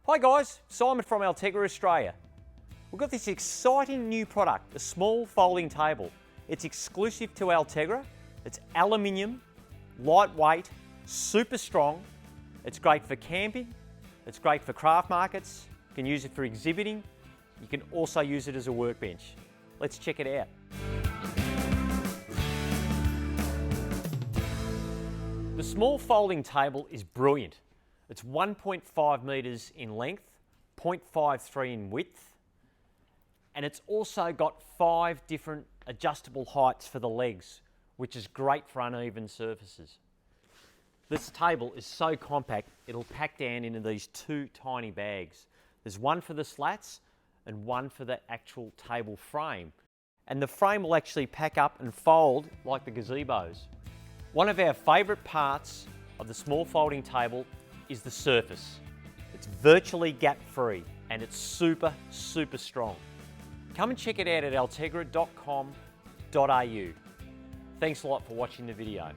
Hi guys, Simon from Altegra Australia. We've got this exciting new product, a small folding table. It's exclusive to Altegra. It's aluminium, lightweight, super strong. It's great for camping. It's great for craft markets. You can use it for exhibiting. You can also use it as a workbench. Let's check it out. The small folding table is brilliant. It's 1.5 metres in length, 0.53 in width, and it's also got 5 different adjustable heights for the legs, which is great for uneven surfaces. This table is so compact, it'll pack down into these 2 tiny bags. There's one for the slats and one for the actual table frame. And the frame will actually pack up and fold like the gazebos. One of our favourite parts of the small folding table is the surface. It's virtually gap-free and it's super strong. Come and check it out at altegra.com.au. Thanks a lot for watching the video.